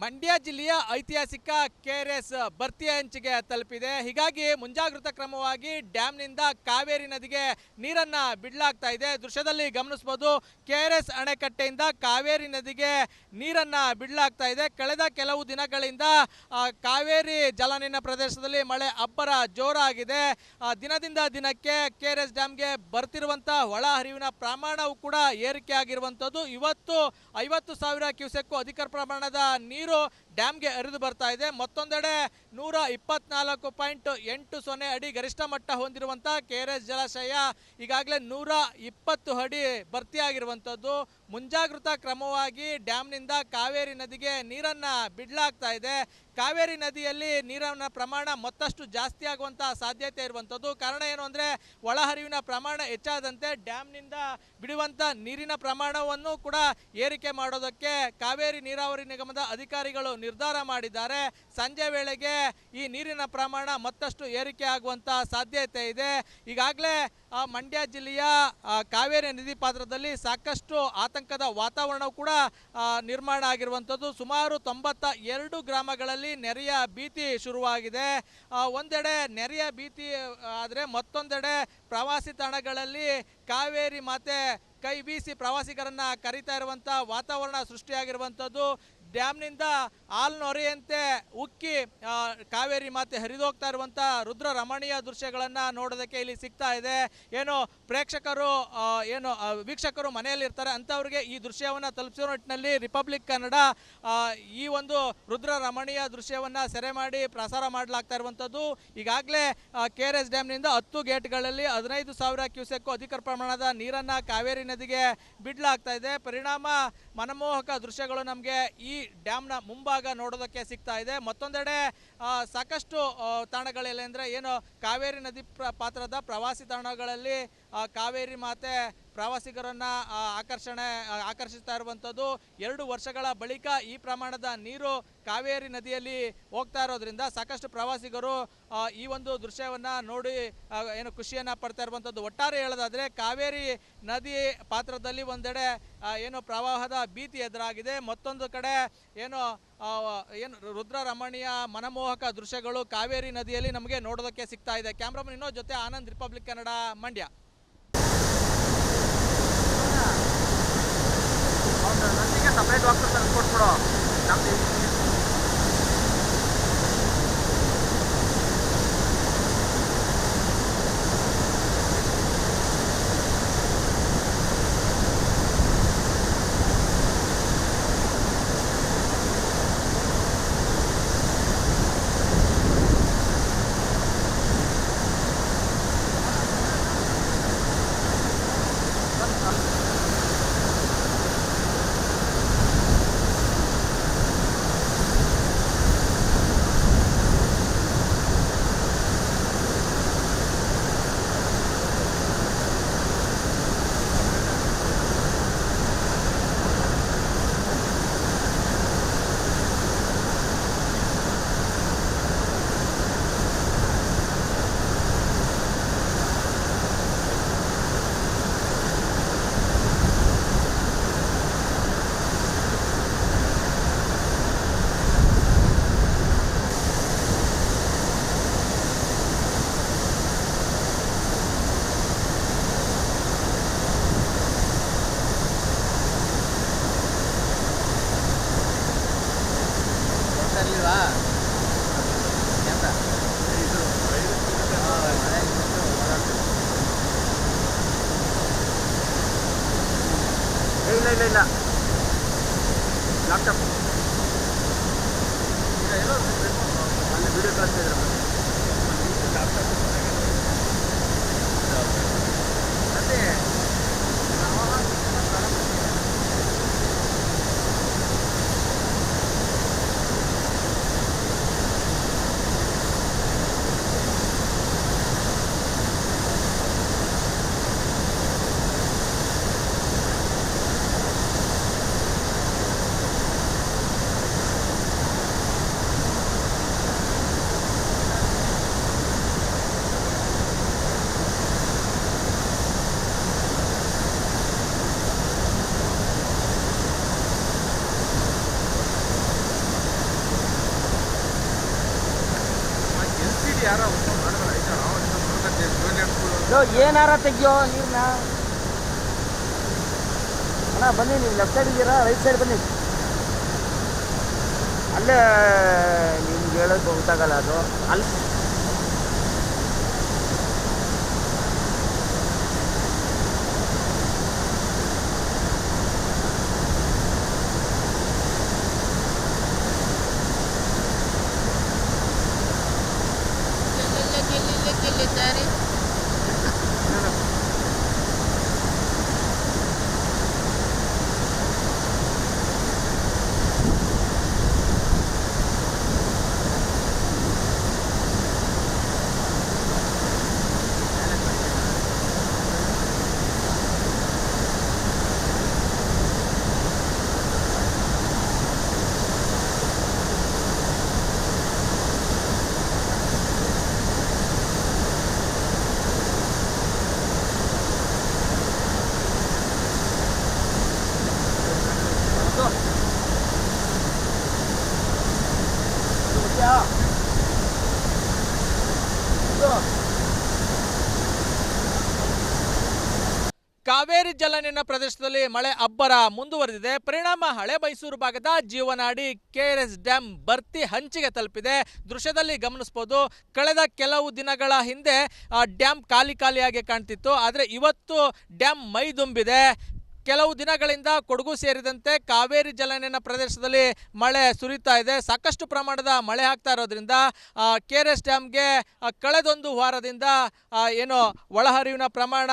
ಮಂಡ್ಯ ಜಿಲ್ಲೆಯ ಐತಿಹಾಸಿಕ ಕೆಆರ್ಎಸ್ ಭರ್ತಿ ಅಂಚಿಗೆ ತಲುಪಿದೆ. ಹೀಗಾಗಿ ಮುಂಜಾಗ್ರತಾ ಕ್ರಮವಾಗಿ ಡ್ಯಾಂನಿಂದ ಕಾವೇರಿ ನದಿಗೆ ನೀರನ್ನ ಬಿಡಲಾಗ್ತಾ ಇದೆ. ದೃಶ್ಯದಲ್ಲಿ ಗಮನಿಸಬಹುದು, ಕೆಆರ್ಎಸ್ ಅಣೆಕಟ್ಟೆಯಿಂದ ಕಾವೇರಿ ನದಿಗೆ ನೀರನ್ನ ಬಿಡಲಾಗ್ತಾ ಇದೆ. ಕಳೆದ ಕೆಲವು ದಿನಗಳಿಂದ ಕಾವೇರಿ ಜಲಾನಯನ ಪ್ರದೇಶದಲ್ಲಿ ಮಳೆ ಅಬ್ಬರ ಜೋರಾಗಿದೆ. ದಿನದಿಂದ ದಿನಕ್ಕೆ ಕೆಆರ್ಎಸ್ ಡ್ಯಾಂಗೆ ಬರ್ತಿರುವಂತಹ ಒಳ ಹರಿವಿನ ಪ್ರಮಾಣವು ಕೂಡ ಏರಿಕೆ ಆಗಿರುವಂತದ್ದು. ಇವತ್ತು 50,000 ಕ್ಯೂಸೆಕ್ ಅಧಿಕ ಪ್ರಮಾಣದ ನೀರು ಡ್ಯಾಂಗೆ ಹರಿದು ಬರ್ತಾ ಇದೆ. ಮತ್ತೊಂದೆಡೆ 124.80 ಅಡಿ ಗರಿಷ್ಠ ಮಟ್ಟ ಹೊಂದಿರುವಂತಹ ಕೆಆರ್ಎಸ್ ಜಲಾಶಯ ಈಗಾಗಲೇ 120 ಅಡಿ ಭರ್ತಿಯಾಗಿರುವಂಥದ್ದು. ಮುಂಜಾಗ್ರತಾ ಕ್ರಮವಾಗಿ ಡ್ಯಾಂನಿಂದ ಕಾವೇರಿ ನದಿಗೆ ನೀರನ್ನ ಬಿಡಲಾಗ್ತಾ ಇದೆ. ಕಾವೇರಿ ನದಿಯಲ್ಲಿ ನೀರಿನ ಪ್ರಮಾಣ ಮತ್ತಷ್ಟು ಜಾಸ್ತಿ ಆಗುವಂತಹ ಸಾಧ್ಯತೆ ಇರುವಂಥದ್ದು. ಕಾರಣ ಏನು ಅಂದರೆ, ಒಳಹರಿವಿನ ಪ್ರಮಾಣ ಹೆಚ್ಚಾದಂತೆ ಡ್ಯಾಂನಿಂದ ಬಿಡುವಂಥ ನೀರಿನ ಪ್ರಮಾಣವನ್ನು ಕೂಡ ಏರಿಕೆ ಮಾಡೋದಕ್ಕೆ ಕಾವೇರಿ ನೀರಾವರಿ ನಿಗಮದ ಅಧಿಕಾರಿಗಳು ನಿರ್ಧಾರ ಮಾಡಿದ್ದಾರೆ. ಸಂಜೆ ವೇಳೆಗೆ ಈ ನೀರಿನ ಪ್ರಮಾಣ ಮತ್ತಷ್ಟು ಏರಿಕೆ ಆಗುವಂತಹ ಸಾಧ್ಯತೆ ಇದೆ. ಈಗಾಗಲೇ ಮಂಡ್ಯ ಜಿಲ್ಲೆಯ ಕಾವೇರಿ ನದಿ ಪಾತ್ರದಲ್ಲಿ ಸಾಕಷ್ಟು ಆತಂಕದ ವಾತಾವರಣವು ಕೂಡ ನಿರ್ಮಾಣ ಆಗಿರುವಂಥದ್ದು. ಸುಮಾರು 92 ಗ್ರಾಮಗಳಲ್ಲಿ ನೆರೆಯ ಭೀತಿ ಶುರುವಾಗಿದೆ. ಒಂದೆಡೆ ನೆರೆಯ ಭೀತಿ ಆದರೆ ಮತ್ತೊಂದೆಡೆ ಪ್ರವಾಸಿ ತಾಣಗಳಲ್ಲಿ ಕಾವೇರಿ ಮಾತೆ ಕೈ ಬೀಸಿ ಪ್ರವಾಸಿಗರನ್ನ ಕರೀತಾ ಇರುವಂಥ ವಾತಾವರಣ ಸೃಷ್ಟಿಯಾಗಿರುವಂಥದ್ದು. ಡ್ಯಾಂನಿಂದ ಹಾಲ್ನೊರೆಯಂತೆ ಉಕ್ಕಿ ಕಾವೇರಿ ಮಾತೆ ಹರಿದೋಗ್ತಾ ಇರುವಂಥ ರುದ್ರ ರಮಣೀಯ ದೃಶ್ಯಗಳನ್ನು ನೋಡೋದಕ್ಕೆ ಇಲ್ಲಿ ಸಿಗ್ತಾ ಇದೆ. ಏನು ಪ್ರೇಕ್ಷಕರು ವೀಕ್ಷಕರು ಮನೆಯಲ್ಲಿ ಇರ್ತಾರೆ ಅಂಥವ್ರಿಗೆ ಈ ದೃಶ್ಯವನ್ನು ತಲುಪಿಸೋ ನಿಟ್ಟಿನಲ್ಲಿ ರಿಪಬ್ಲಿಕ್ ಕನ್ನಡ ಈ ಒಂದು ರುದ್ರ ರಮಣೀಯ ದೃಶ್ಯವನ್ನು ಸೆರೆ ಮಾಡಿ ಪ್ರಸಾರ ಮಾಡಲಾಗ್ತಾ ಇರುವಂಥದ್ದು. ಈಗಾಗಲೇ ಕೆಆರ್ಎಸ್ ಡ್ಯಾಂನಿಂದ 10 ಗೇಟ್ಗಳಲ್ಲಿ 15,000 ಕ್ಯೂಸೆಕ್ ಅಧಿಕ ಪ್ರಮಾಣದ ನೀರನ್ನು ಕಾವೇರಿ ನದಿಗೆ ಬಿಡಲಾಗ್ತಾ ಇದೆ. ಪರಿಣಾಮ ಮನಮೋಹಕ ದೃಶ್ಯಗಳು ನಮಗೆ ಈ ಡ್ಯಾಮ್ನ ಮುಂಭಾಗ ನೋಡೋದಕ್ಕೆ ಸಿಗ್ತಾ ಇದೆ. ಮತ್ತೊಂದೆಡೆ ಸಾಕಷ್ಟು ತಾಣಗಳಲ್ಲಿ ಅಂದರೆ ಏನು ಕಾವೇರಿ ನದಿ ಪಾತ್ರದ ಪ್ರವಾಸಿ ತಾಣಗಳಲ್ಲಿ ಕಾವೇರಿ ಮಾತೆ ಪ್ರವಾಸಿಗರನ್ನ ಆಕರ್ಷಿಸ್ತಾ ಇರುವಂಥದ್ದು. 2 ವರ್ಷಗಳ ಬಳಿಕ ಈ ಪ್ರಮಾಣದ ನೀರು ಕಾವೇರಿ ನದಿಯಲ್ಲಿ ಹೋಗ್ತಾ ಇರೋದ್ರಿಂದ ಸಾಕಷ್ಟು ಪ್ರವಾಸಿಗರು ಈ ಒಂದು ದೃಶ್ಯವನ್ನು ನೋಡಿ ಏನು ಖುಷಿಯನ್ನು ಪಡ್ತಾ ಇರುವಂಥದ್ದು. ಒಟ್ಟಾರೆ ಹೇಳೋದಾದರೆ ಕಾವೇರಿ ನದಿ ಪಾತ್ರದಲ್ಲಿ ಒಂದೆಡೆ ಏನು ಪ್ರವಾಹದ ಭೀತಿ ಎದುರಾಗಿದೆ, ಮತ್ತೊಂದು ಕಡೆ ಏನು ರುದ್ರ ರಮಣೀಯ ಮನಮೋಹಕ ದೃಶ್ಯಗಳು ಕಾವೇರಿ ನದಿಯಲ್ಲಿ ನಮಗೆ ನೋಡೋದಕ್ಕೆ ಸಿಗ್ತಾ ಇದೆ. ಕ್ಯಾಮ್ರಾಮನ್ ಇನ್ನೋ ಜೊತೆ ಆನಂದ್, ರಿಪಬ್ಲಿಕ್ ಕನ್ನಡ, ಮಂಡ್ಯ. ಸಪ್ರೇಟ್ ವಾಕ್ಸ್ ಕೊಟ್ಬಿಡೋ ನಮ್ದು. ಇಲ್ಲ ಲ್ಯಾಪ್ಟಾಪ್ ಎಲ್ಲೋ ಅಲ್ಲಿ ವಿಡಿಯೋ ಕಳಿಸ್ತಾ ಇದ್ದಾರೆ. ಅದೇ ಯಾರೋ ಮಾಡಿದ್ರೆ ಏನಾರ ತೆಗಿಯೋ ನೀರನ್ನ ಅಣ್ಣ. ಬನ್ನಿ, ನೀವು ಲೆಫ್ಟ್ ಸೈಡ್ ಇದ್ದೀರಾ, ರೈಟ್ ಸೈಡ್ ಬನ್ನಿ. ಅಲ್ಲೇ ನಿಮ್ಗೆ ಹೇಳೋದು ಗೊತ್ತಾಗಲ್ಲ ಅದು ಅಲ್ಲಿ. ಕಾವೇರಿ ಜಲಾನಯನ ಪ್ರದೇಶದಲ್ಲಿ ಮಳೆ ಅಬ್ಬರ ಮುಂದುವರೆದಿದೆ. ಪರಿಣಾಮ ಹಳೆ ಮೈಸೂರು ಭಾಗದ ಜೀವನಾಡಿ ಕೆಆರ್ಎಸ್ ಡ್ಯಾಂ ಭರ್ತಿ ಹಂಚಿಗೆ ತಲುಪಿದೆ. ದೃಶ್ಯದಲ್ಲಿ ಗಮನಿಸಬಹುದು, ಕಳೆದ ಕೆಲವು ದಿನಗಳ ಹಿಂದೆ ಡ್ಯಾಂ ಖಾಲಿಯಾಗಿ ಕಾಣ್ತಿತ್ತು. ಆದರೆ ಇವತ್ತು ಡ್ಯಾಂ ಮೈದುಂಬಿದೆ. ಕೆಲವು ದಿನಗಳಿಂದ ಕೊಡಗು ಸೇರಿದಂತೆ ಕಾವೇರಿ ಜಲಾನಯನ ಪ್ರದೇಶದಲ್ಲಿ ಮಳೆ ಸುರಿತಾ ಇದೆ. ಸಾಕಷ್ಟು ಪ್ರಮಾಣದ ಮಳೆ ಆಗ್ತಾ ಇರೋದ್ರಿಂದ ಕೆಆರ್ಎಸ್ ಡ್ಯಾಮ್ಗೆ ಕಳೆದೊಂದು ವಾರದಿಂದ ಏನು ಒಳಹರಿವಿನ ಪ್ರಮಾಣ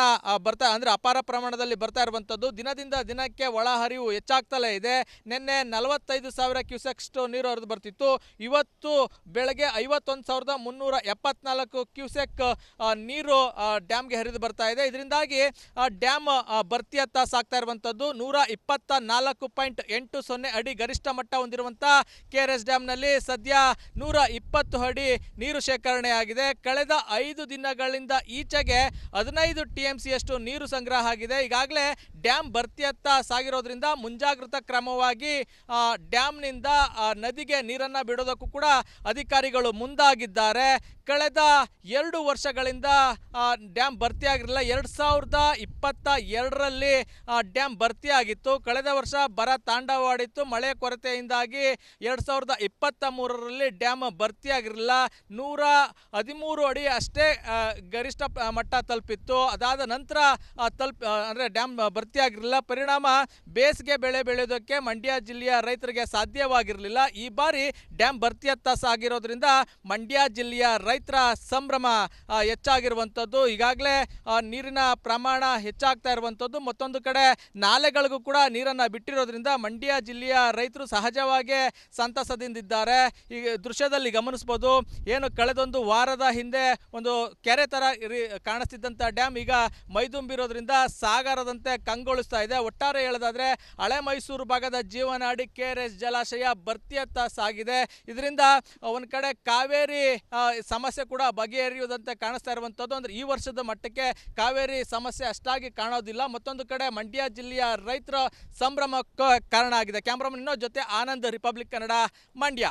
ಅಂದರೆ ಅಪಾರ ಪ್ರಮಾಣದಲ್ಲಿ ಬರ್ತಾ ಇರುವಂಥದ್ದು. ದಿನದಿಂದ ದಿನಕ್ಕೆ ಒಳಹರಿವು ಹೆಚ್ಚಾಗ್ತಲೇ ಇದೆ. ನಿನ್ನೆ 45,000 ಕ್ಯೂಸೆಕ್ಸ್ಟು ನೀರು ಹರಿದು ಬರ್ತಿತ್ತು. ಇವತ್ತು ಬೆಳಗ್ಗೆ 51,374 ಕ್ಯೂಸೆಕ್ ನೀರು ಡ್ಯಾಮ್ಗೆ ಹರಿದು ಬರ್ತಾ ಇದೆ. ಇದರಿಂದಾಗಿ ಡ್ಯಾಮ್ ಭರ್ತಿಯತ್ತ ಸಾಗ್ತಾ ಇರುವಂತದ್ದು. 124.80 ಅಡಿ ಗರಿಷ್ಠ ಮಟ್ಟ ಹೊಂದಿರುವಂತ ಕೆಆರ್ಎಸ್ ಡ್ಯಾಮ್ನಲ್ಲಿ ಸದ್ಯ 120 ಅಡಿ ನೀರು ಶೇಖರಣೆ ಆಗಿದೆ. ಕಳೆದ 5 ದಿನಗಳಿಂದ ಈಚೆಗೆ 15 TMCಯಷ್ಟು ನೀರು ಸಂಗ್ರಹ ಆಗಿದೆ. ಈಗಾಗಲೇ ಡ್ಯಾಮ್ ಭರ್ತಿಯತ್ತ ಸಾಗಿರೋದ್ರಿಂದ ಮುಂಜಾಗ್ರತಾ ಕ್ರಮವಾಗಿ ಡ್ಯಾಮ್ನಿಂದ ನದಿಗೆ ನೀರನ್ನು ಬಿಡೋದಕ್ಕೂ ಕೂಡ ಅಧಿಕಾರಿಗಳು ಮುಂದಾಗಿದ್ದಾರೆ. ಕಳೆದ 2 ವರ್ಷಗಳಿಂದ ಡ್ಯಾಮ್ ಭರ್ತಿಯಾಗಿರಲಿಲ್ಲ. 2022ರಲ್ಲಿ ಡ್ಯಾಮ್ ಭರ್ತಿಯಾಗಿತ್ತು. ಕಳೆದ ವರ್ಷ ಬರ ತಾಂಡವವಾಡಿತ್ತು. ಮಳೆ ಕೊರತೆಯಿಂದಾಗಿ 2023ರಲ್ಲಿ ಡ್ಯಾಮ್ ಭರ್ತಿಯಾಗಿರಲಿಲ್ಲ. 113 ಅಡಿ ಅಷ್ಟೇ ಗರಿಷ್ಠ ಮಟ್ಟ ತಲುಪಿತ್ತು. ಅದಾದ ನಂತರ ಅಂದರೆ ಡ್ಯಾಮ್ ಭರ್ತಿಯಾಗಿರಲಿಲ್ಲ. ಪರಿಣಾಮ ಬೇಸಿಗೆ ಬೆಳೆ ಬೆಳೆಯೋದಕ್ಕೆ ಮಂಡ್ಯ ಜಿಲ್ಲೆಯ ರೈತರಿಗೆ ಸಾಧ್ಯವಾಗಿರಲಿಲ್ಲ. ಈ ಬಾರಿ ಡ್ಯಾಮ್ ಭರ್ತಿಯತ್ತ ಸಾಗಿರೋದ್ರಿಂದ ಮಂಡ್ಯ ಜಿಲ್ಲೆಯ ರೈತರ ಸಂಭ್ರಮ ಹೆಚ್ಚಾಗಿರುವಂಥದ್ದು. ಈಗಾಗಲೇ ನೀರಿನ ಪ್ರಮಾಣ ಹೆಚ್ಚಾಗ್ತಾ ಇರುವಂಥದ್ದು. ಮತ್ತೊಂದು ಕಡೆ ನಾಲೆಗಳಿಗೂ ಕೂಡ ನೀರನ್ನು ಬಿಟ್ಟಿರೋದ್ರಿಂದ ಮಂಡ್ಯ ಜಿಲ್ಲೆಯ ರೈತರು ಸಹಜವಾಗಿ ಸಂತಸದಿಂದಿದ್ದಾರೆ. ಈ ದೃಶ್ಯದಲ್ಲಿ ಗಮನಿಸಬಹುದು, ಏನು ಕಳೆದೊಂದು ವಾರದ ಹಿಂದೆ ಒಂದು ಕೆರೆ ತರ ಕಾಣಿಸ್ತಿದ್ದಂಥ ಡ್ಯಾಮ್ ಈಗ ಮೈದುಂಬಿರೋದ್ರಿಂದ ಸಾಗರದಂತೆ ಕಂಗೊಳಿಸ್ತಾ ಇದೆ. ಒಟ್ಟಾರೆ ಹೇಳೋದಾದ್ರೆ ಹಳೆ ಮೈಸೂರು ಭಾಗದ ಜೀವನಾಡಿ ಕೆಆರ್ಎಸ್ ಜಲಾಶಯ ಭರ್ತಿಯತ್ತ ಸಾಗಿದೆ. ಇದರಿಂದ ಒಂದ್ ಕಡೆ ಕಾವೇರಿ ಸಮಸ್ಯೆ ಕೂಡ ಬಗೆಹರಿಯುವುದಂತೆ ಕಾಣಿಸ್ತಾ ಇರುವಂಥದ್ದು. ಅಂದ್ರೆ ಈ ವರ್ಷದ ಮಟ್ಟಕ್ಕೆ ಕಾವೇರಿ ಸಮಸ್ಯೆ ಅಷ್ಟಾಗಿ ಕಾಣೋದಿಲ್ಲ. ಮತ್ತೊಂದು ಕಡೆ ಮಂಡ್ಯ ಜಿಲ್ಲೆಯ ರೈತರ ಸಂಭ್ರಮಕ್ಕೆ ಕಾರಣ ಆಗಿದೆ. ಕ್ಯಾಮ್ರಾಮನ್ ಜೊತೆ ಆನಂದ್, ರಿಪಬ್ಲಿಕ್ ಕನ್ನಡ, ಮಂಡ್ಯ.